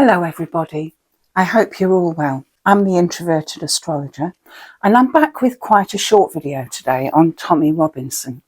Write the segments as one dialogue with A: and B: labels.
A: Hello everybody, I hope you're all well. I'm the introverted astrologer and I'm back with quite a short video today on Tommy Robinson.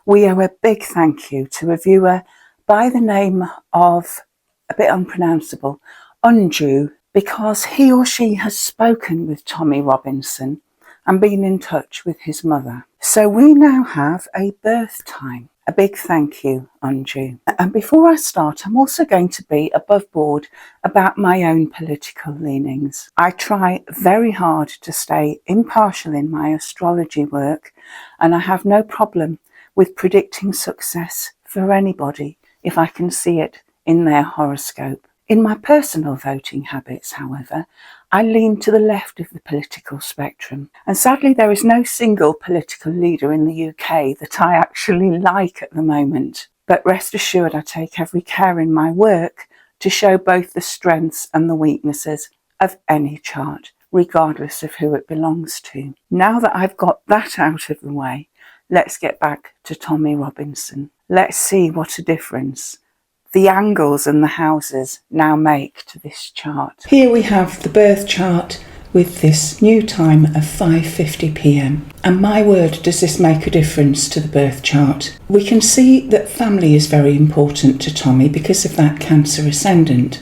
A: We owe a big thank you to a viewer by the name of, a bit unpronounceable, Unju, because he or she has spoken with Tommy Robinson and been in touch with his mother. So we now have a birth time. A big thank you, Unju. And before I start, I'm also going to be above board about my own political leanings. I try very hard to stay impartial in my astrology work, and I have no problem with predicting success for anybody if I can see it in their horoscope. In my personal voting habits, however, I lean to the left of the political spectrum, and sadly there is no single political leader in the UK that I actually like at the moment. But rest assured, I take every care in my work to show both the strengths and the weaknesses of any chart, regardless of who it belongs to. Now that I've got that out of the way, let's get back to Tommy Robinson. Let's see what a difference the angles and the houses now make to this chart. Here we have the birth chart with this new time of 5:50 p.m. And my word, does this make a difference to the birth chart. We can see that family is very important to Tommy because of that Cancer ascendant.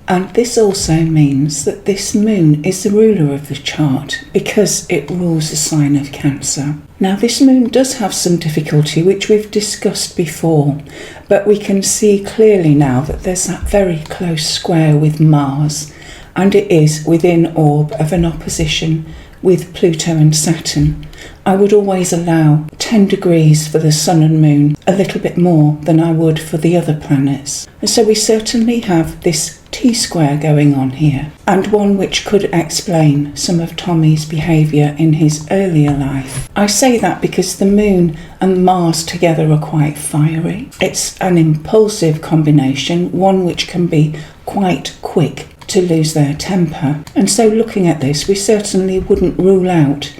A: And this also means that this moon is the ruler of the chart because it rules the sign of Cancer. Now this moon does have some difficulty, which we've discussed before, but we can see clearly now that there's that very close square with Mars, and it is within orb of an opposition with Pluto and Saturn. I would always allow 10 degrees for the Sun and Moon, a little bit more than I would for the other planets. And so we certainly have this T-square going on here, and one which could explain some of Tommy's behaviour in his earlier life. I say that because the Moon and Mars together are quite fiery. It's an impulsive combination, one which can be quite quick to lose their temper. And so looking at this, we certainly wouldn't rule out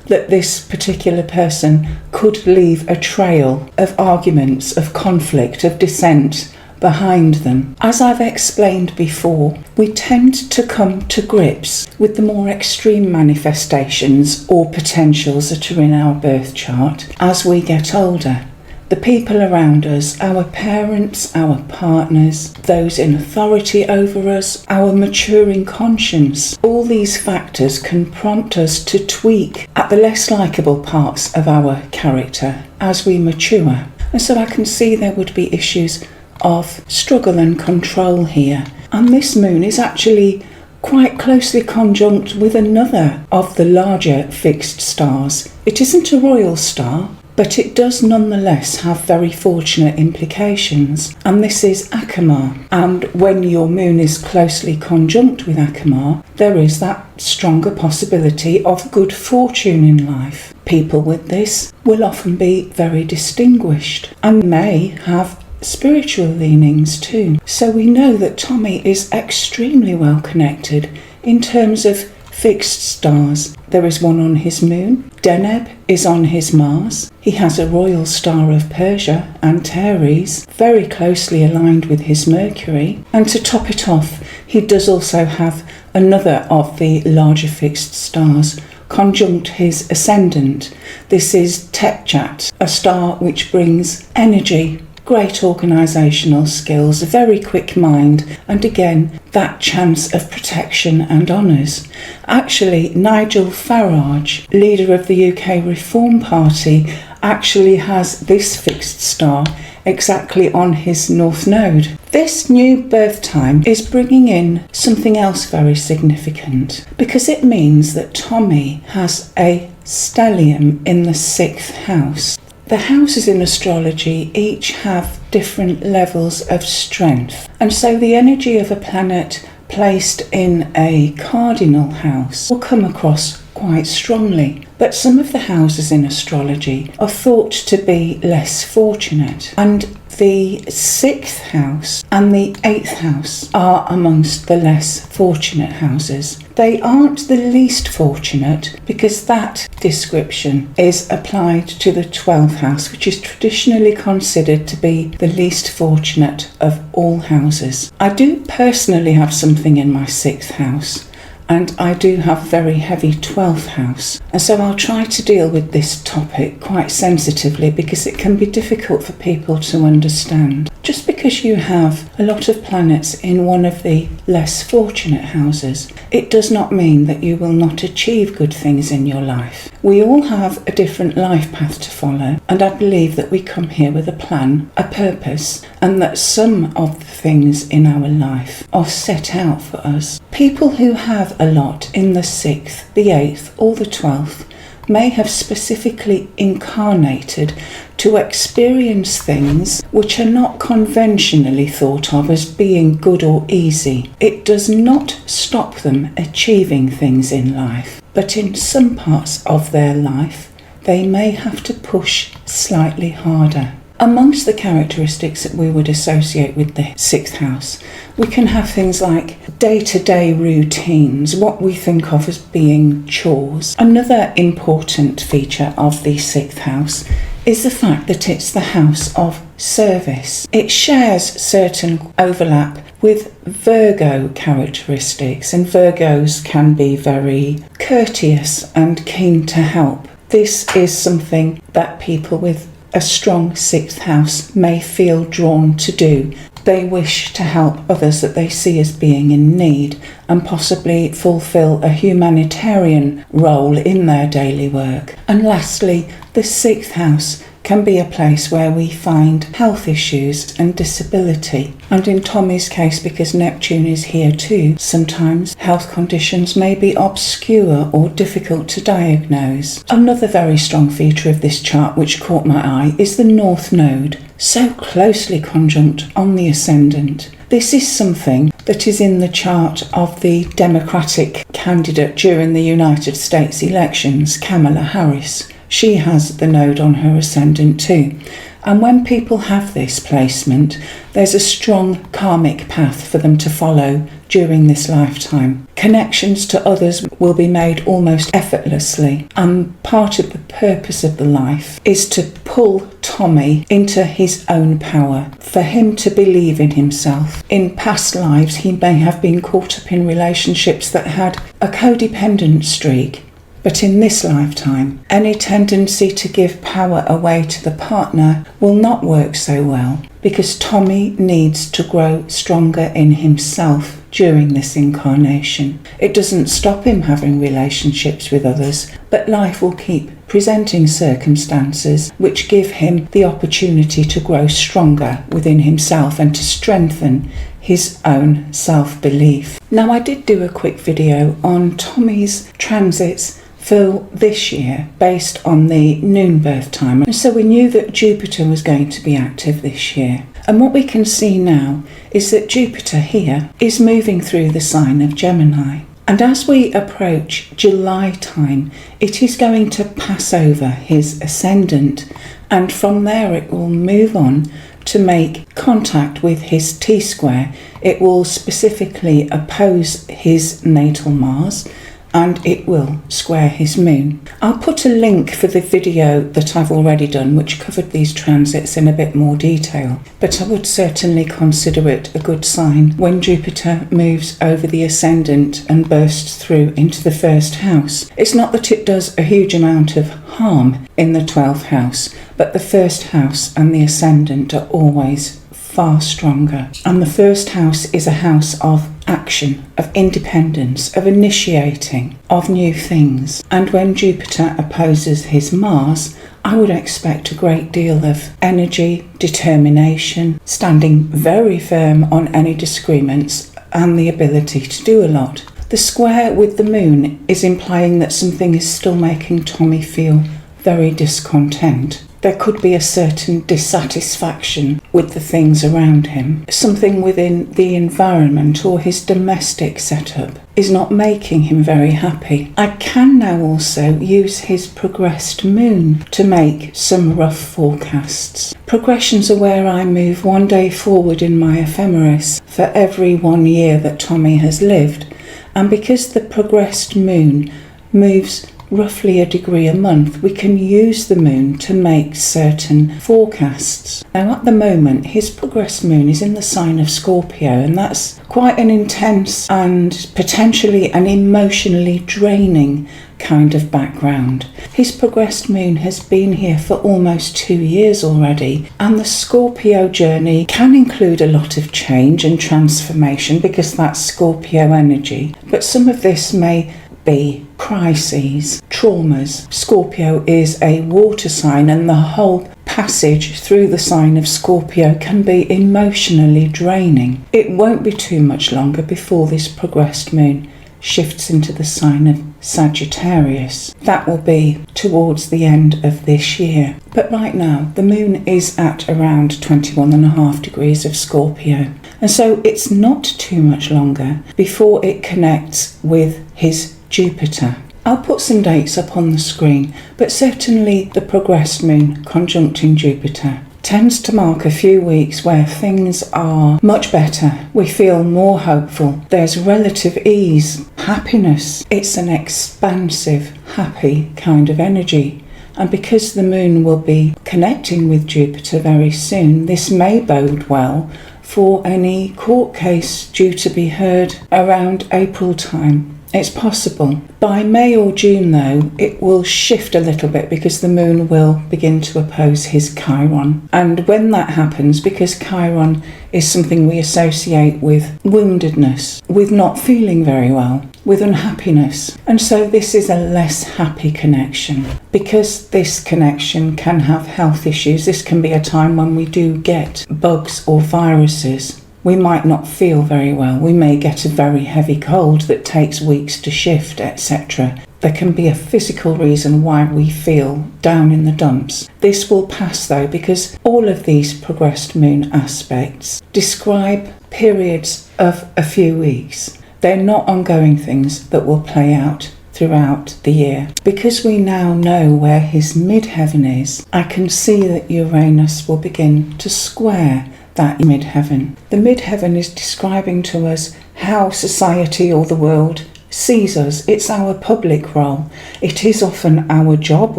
A: that this particular person could leave a trail of arguments, of conflict, of dissent behind them. As I've explained before, we tend to come to grips with the more extreme manifestations or potentials that are in our birth chart as we get older. The people around us, our parents, our partners, those in authority over us, our maturing conscience, all these factors can prompt us to tweak at the less likeable parts of our character as we mature. And so I can see there would be issues of struggle and control here. And this moon is actually quite closely conjunct with another of the larger fixed stars. It isn't a royal star, but it does nonetheless have very fortunate implications, and this is Akamar. And when your moon is closely conjunct with Akamar, there is that stronger possibility of good fortune in life. People with this will often be very distinguished and may have spiritual leanings too. So we know that Tommy is extremely well connected in terms of fixed stars. There is one on his moon. Deneb is on his Mars. He has a royal star of Persia, Antares, very closely aligned with his Mercury. And to top it off, he does also have another of the larger fixed stars conjunct his ascendant. This is Tepchat, a star which brings energy, great organisational skills, a very quick mind, and again, that chance of protection and honours. Actually, Nigel Farage, leader of the UK Reform Party, actually has this fixed star exactly on his North Node. This new birth time is bringing in something else very significant, because it means that Tommy has a stellium in the 6th house. The houses in astrology each have different levels of strength, and so the energy of a planet placed in a cardinal house will come across quite strongly. But some of the houses in astrology are thought to be less fortunate, and the 6th house and the 8th house are amongst the less fortunate houses. They aren't the least fortunate because that description is applied to the 12th house, which is traditionally considered to be the least fortunate of all houses. I do personally have something in my 6th house, and I do have very heavy 12th house. And so I'll try to deal with this topic quite sensitively because it can be difficult for people to understand. Just because you have a lot of planets in one of the less fortunate houses, it does not mean that you will not achieve good things in your life. We all have a different life path to follow, and I believe that we come here with a plan, a purpose, and that some of the things in our life are set out for us. People who have a lot in the 6th, the 8th, or the 12th may have specifically incarnated to experience things which are not conventionally thought of as being good or easy. It does not stop them achieving things in life, but in some parts of their life, they may have to push slightly harder. Amongst the characteristics that we would associate with the 6th house, we can have things like day-to-day routines, what we think of as being chores. Another important feature of the 6th house is the fact that it's the house of service. It shares certain overlap with Virgo characteristics, and Virgos can be very courteous and keen to help. This is something that people with a strong 6th house may feel drawn to do. They wish to help others that they see as being in need and possibly fulfill a humanitarian role in their daily work. And lastly, the 6th house can be a place where we find health issues and disability. And in Tommy's case, because Neptune is here too, sometimes health conditions may be obscure or difficult to diagnose. Another very strong feature of this chart which caught my eye is the North Node, so closely conjunct on the ascendant. This is something that is in the chart of the Democratic candidate during the United States elections, Kamala Harris. She has the node on her ascendant too. And when people have this placement, there's a strong karmic path for them to follow during this lifetime. Connections to others will be made almost effortlessly, and part of the purpose of the life is to pull Tommy into his own power, for him to believe in himself. In past lives, he may have been caught up in relationships that had a codependent streak. But in this lifetime, any tendency to give power away to the partner will not work so well, because Tommy needs to grow stronger in himself during this incarnation. It doesn't stop him having relationships with others, but life will keep presenting circumstances which give him the opportunity to grow stronger within himself and to strengthen his own self-belief. Now, I did do a quick video on Tommy's transits for this year based on the noon birth time, and so we knew that Jupiter was going to be active this year. And what we can see now is that Jupiter here is moving through the sign of Gemini. And as we approach July time, it is going to pass over his ascendant, and from there it will move on to make contact with his T-square. It will specifically oppose his natal Mars, and it will square his moon. I'll put a link for the video that I've already done which covered these transits in a bit more detail, but I would certainly consider it a good sign when Jupiter moves over the ascendant and bursts through into the first house. It's not that it does a huge amount of harm in the 12th house, but the first house and the ascendant are always far stronger. And the first house is a house of action, of independence, of initiating, of new things. And when Jupiter opposes his Mars, I would expect a great deal of energy, determination, standing very firm on any disagreements, and the ability to do a lot. The square with the moon is implying that something is still making Tommy feel very discontent. There could be a certain dissatisfaction with the things around him. Something within the environment or his domestic setup is not making him very happy. I can now also use his progressed moon to make some rough forecasts. Progressions are where I move one day forward in my ephemeris for every 1 year that Tommy has lived. And because the progressed moon moves roughly a degree a month, we can use the moon to make certain forecasts. Now at the moment his progressed moon is in the sign of Scorpio, and that's quite an intense and potentially an emotionally draining kind of background. His progressed moon has been here for almost 2 years already, and the Scorpio journey can include a lot of change and transformation because that's Scorpio energy, but some of this may be crises, traumas. Scorpio is a water sign, and the whole passage through the sign of Scorpio can be emotionally draining. It won't be too much longer before this progressed moon shifts into the sign of Sagittarius. That will be towards the end of this year. But right now, the moon is at around 21.5 degrees of Scorpio. And so it's not too much longer before it connects with his Jupiter. I'll put some dates up on the screen, but certainly the progressed moon conjuncting Jupiter tends to mark a few weeks where things are much better. We feel more hopeful. There's relative ease, happiness. It's an expansive, happy kind of energy. And because the moon will be connecting with Jupiter very soon, this may bode well for any court case due to be heard around April time. It's possible. By May or June, though, it will shift a little bit because the moon will begin to oppose his Chiron. And when that happens, because Chiron is something we associate with woundedness, with not feeling very well, with unhappiness. And so this is a less happy connection. Because this connection can have health issues, this can be a time when we do get bugs or viruses. We might not feel very well. We may get a very heavy cold that takes weeks to shift, etc. There can be a physical reason why we feel down in the dumps. This will pass though, because all of these progressed moon aspects describe periods of a few weeks. They're not ongoing things that will play out throughout the year. Because we now know where his midheaven is, I can see that Uranus will begin to square that midheaven. The midheaven is describing to us how society or the world sees us. It's our public role. It is often our job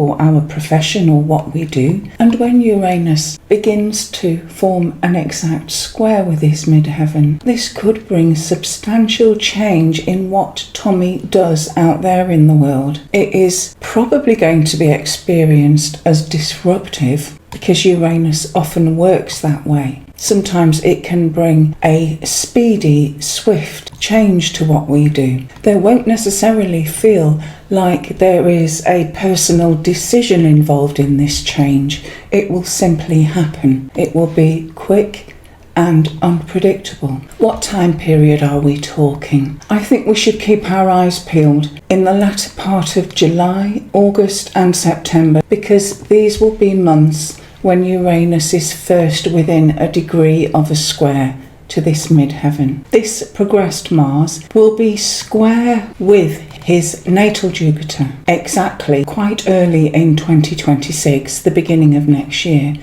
A: or our profession or what we do. And when Uranus begins to form an exact square with his midheaven, this could bring substantial change in what Tommy does out there in the world. It is probably going to be experienced as disruptive because Uranus often works that way. Sometimes it can bring a speedy, swift change to what we do. There won't necessarily feel like there is a personal decision involved in this change. It will simply happen. It will be quick and unpredictable. What time period are we talking? I think we should keep our eyes peeled in the latter part of July, August and September, because these will be months when Uranus is first within a degree of a square to this midheaven. This progressed Mars will be square with his natal Jupiter exactly quite early in 2026, the beginning of next year.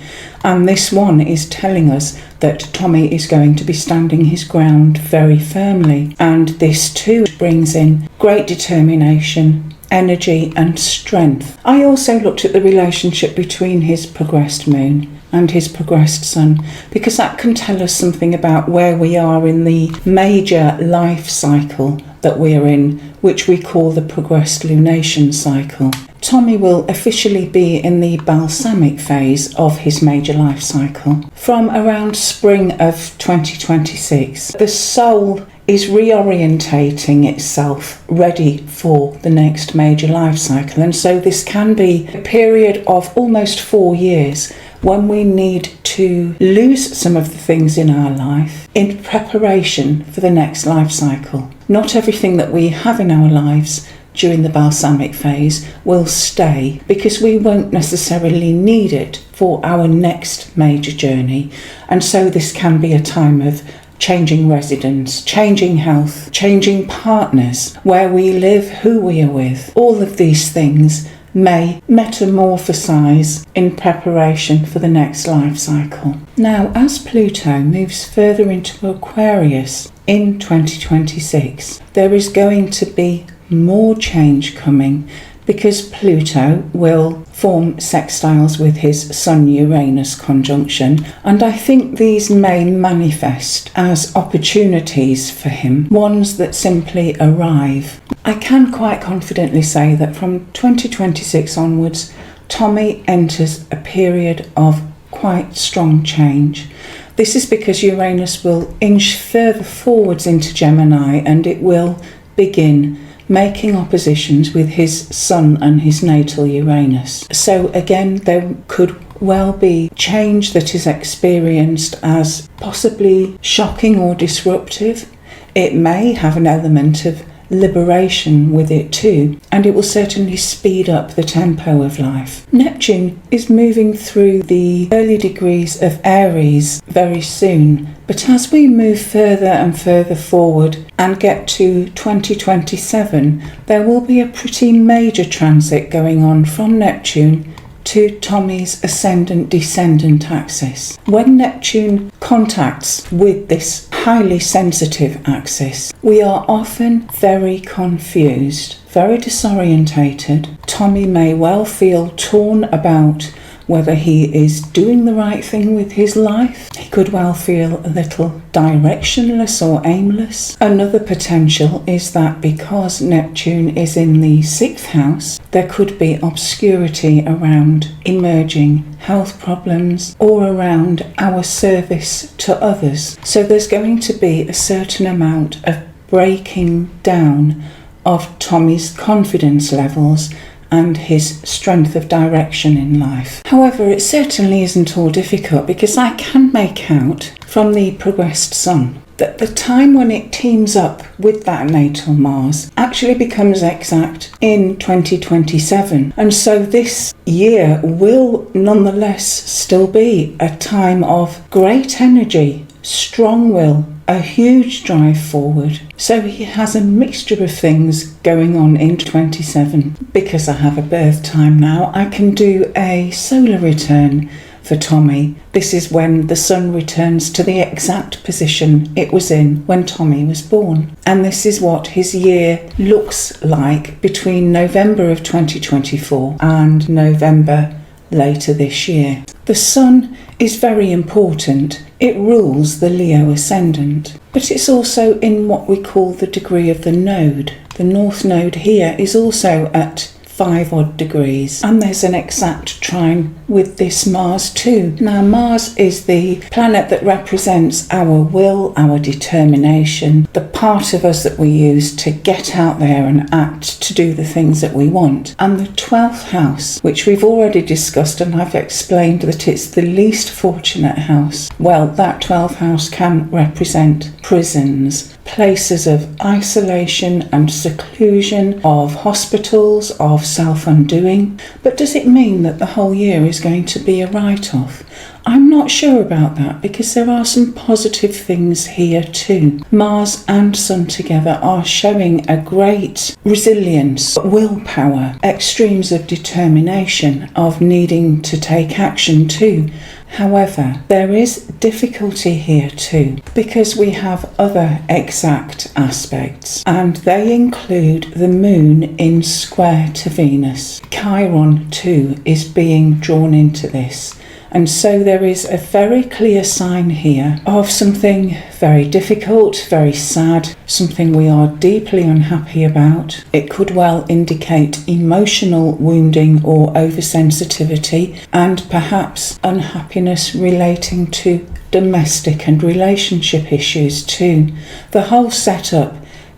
A: And this one is telling us that Tommy is going to be standing his ground very firmly. And this too brings in great determination, energy and strength. I also looked at the relationship between his progressed moon and his progressed sun, because that can tell us something about where we are in the major life cycle that we are in, which we call the progressed lunation cycle. Tommy will officially be in the balsamic phase of his major life cycle from around spring of 2026. The soul is reorientating itself, ready for the next major life cycle. And so this can be a period of almost 4 years when we need to lose some of the things in our life in preparation for the next life cycle. Not everything that we have in our lives during the balsamic phase will stay, because we won't necessarily need it for our next major journey. And so this can be a time of changing residence, changing health, changing partners, where we live, who we are with. All of these things may metamorphosize in preparation for the next life cycle. Now, as Pluto moves further into Aquarius in 2026, there is going to be more change coming, because Pluto will form sextiles with his Sun-Uranus conjunction, and I think these may manifest as opportunities for him, ones that simply arrive. I can quite confidently say that from 2026 onwards, Tommy enters a period of quite strong change. This is because Uranus will inch further forwards into Gemini, and it will begin making oppositions with his Sun and his natal Uranus. So again, there could well be change that is experienced as possibly shocking or disruptive. It may have an element of liberation with it too, and it will certainly speed up the tempo of life. Neptune is moving through the early degrees of Aries very soon, but as we move further and further forward and get to 2027, there will be a pretty major transit going on from Neptune to Tommy's ascendant-descendant axis. When Neptune contacts with this highly sensitive axis, we are often very confused, very disorientated. Tommy may well feel torn about whether he is doing the right thing with his life. He could well feel a little directionless or aimless. Another potential is that because Neptune is in the 6th house, there could be obscurity around emerging health problems or around our service to others. So there's going to be a certain amount of breaking down of Tommy's confidence levels and his strength of direction in life. However, it certainly isn't all difficult, because I can make out from the progressed Sun that the time when it teams up with that natal Mars actually becomes exact in 2027. And so this year will nonetheless still be a time of great energy, strong will, a huge drive forward. So he has a mixture of things going on in 27. Because I have a birth time now, I can do a solar return for Tommy. This is when the Sun returns to the exact position it was in when Tommy was born. And this is what his year looks like between November of 2024 and November later this year. The Sun is very important. It rules the Leo ascendant, but it's also in what we call the degree of the node. The North Node here is also at 5 odd degrees, and there's an exact trine with this Mars too. Now, Mars is the planet that represents our will, our determination, the part of us that we use to get out there and act, to do the things that we want. And the 12th house, which we've already discussed, and I've explained that it's the least fortunate house. Well, that 12th house can represent prisons, places of isolation and seclusion, of hospitals, of self-undoing. But does it mean that the whole year is going to be a write-off? I'm not sure about that, because there are some positive things here too. Mars and Sun together are showing a great resilience, willpower, extremes of determination, of needing to take action too. However, there is difficulty here too, because we have other exact aspects, and they include the Moon in square to Venus. Chiron too is being drawn into this. And so there is a very clear sign here of something very difficult, very sad, something we are deeply unhappy about. It could well indicate emotional wounding or oversensitivity, and perhaps unhappiness relating to domestic and relationship issues too. The whole setup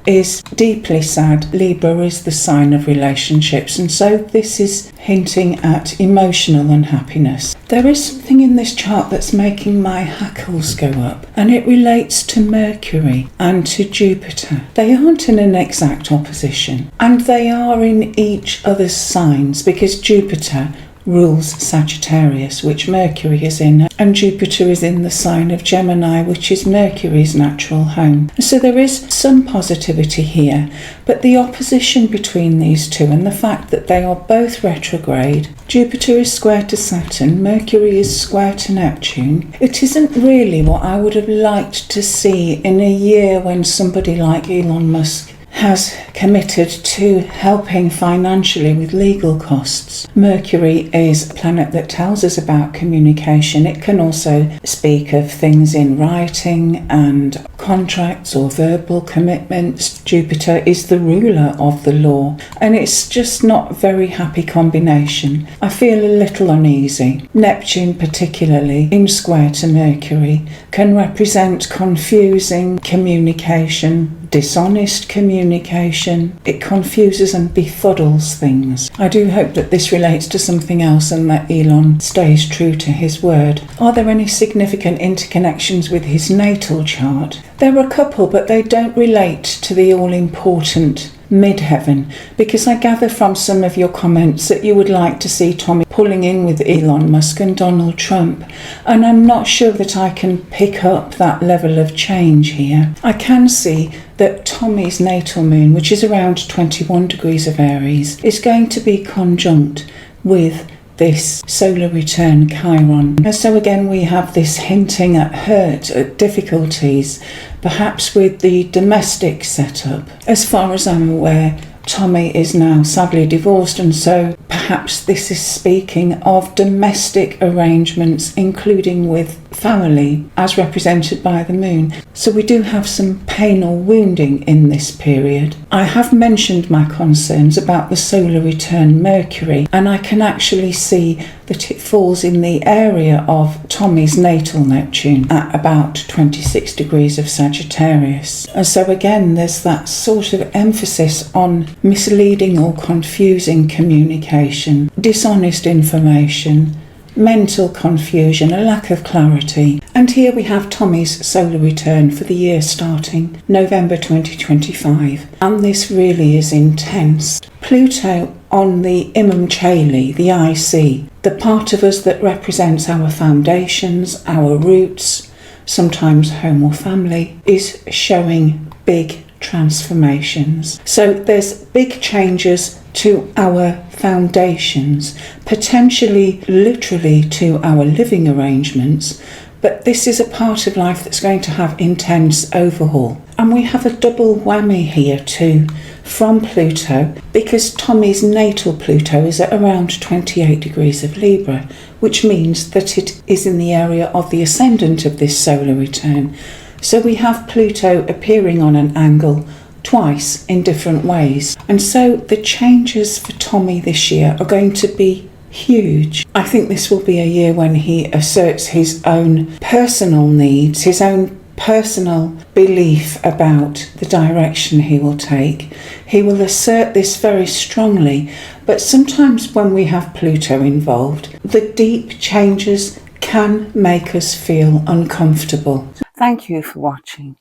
A: is deeply sad. Libra is the sign of relationships, and so this is hinting at emotional unhappiness. There is something in this chart that's making my hackles go up, and it relates to Mercury and to Jupiter. They aren't in an exact opposition, and they are in each other's signs because Jupiter rules Sagittarius, which Mercury is in, and Jupiter is in the sign of Gemini, which is Mercury's natural home. So there is some positivity here, but the opposition between these two and the fact that they are both retrograde, Jupiter is square to Saturn, Mercury is square to Neptune, it isn't really what I would have liked to see in a year when somebody like Elon Musk has committed to helping financially with legal costs. Mercury is a planet that tells us about communication. It can also speak of things in writing and contracts or verbal commitments. Jupiter is the ruler of the law, and it's just not a very happy combination. I feel a little uneasy. Neptune, particularly in square to Mercury, can represent confusing communication, dishonest communication. It confuses and befuddles things. I do hope that this relates to something else and that Elon stays true to his word. Are there any significant interconnections with his natal chart? There are a couple, but they don't relate to the all-important midheaven, because I gather from some of your comments that you would like to see Tommy pulling in with Elon Musk and Donald Trump, and I'm not sure that I can pick up that level of change here. I can see that Tommy's natal moon, which is around 21 degrees of Aries, is going to be conjunct with this solar return Chiron. And so again we have this hinting at hurt, at difficulties, perhaps with the domestic setup. As far as I'm aware, Tommy is now sadly divorced, and so perhaps this is speaking of domestic arrangements, including with family, as represented by the moon. So we do have some pain or wounding in this period. I have mentioned my concerns about the solar return Mercury, and I can actually see that it falls in the area of Tommy's natal Neptune at about 26 degrees of Sagittarius. And so again, there's that sort of emphasis on misleading or confusing communication, dishonest information, mental confusion, a lack of clarity. And here we have Tommy's solar return for the year starting November 2025. And this really is intense. Pluto on the Imam Chali, the IC, the part of us that represents our foundations, our roots, sometimes home or family, is showing big transformations. So there's big changes to our foundations, potentially literally to our living arrangements, but this is a part of life that's going to have intense overhaul. And we have a double whammy here too from Pluto, because Tommy's natal Pluto is at around 28 degrees of Libra, which means that it is in the area of the ascendant of this solar return. So we have Pluto appearing on an angle twice in different ways. And so the changes for Tommy this year are going to be huge. I think this will be a year when he asserts his own personal needs, his own personal belief about the direction he will take. He will assert this very strongly, but sometimes when we have Pluto involved, the deep changes can make us feel uncomfortable. Thank you for watching,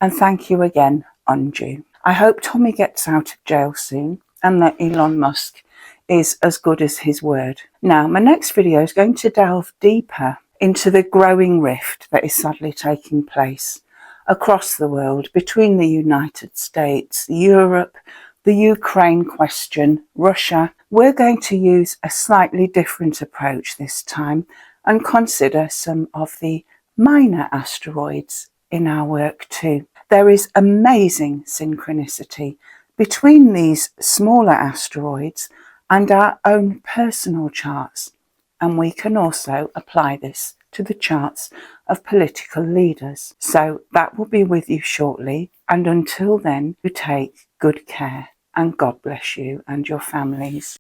A: and thank you again, Unju. I hope Tommy gets out of jail soon and that Elon Musk is as good as his word. Now, my next video is going to delve deeper into the growing rift that is sadly taking place across the world between the United States, Europe, the Ukraine question, Russia. We're going to use a slightly different approach this time and consider some of the minor asteroids in our work too. There is amazing synchronicity between these smaller asteroids and our own personal charts, and we can also apply this to the charts of political leaders. So that will be with you shortly, and until then, you take good care, and God bless you and your families.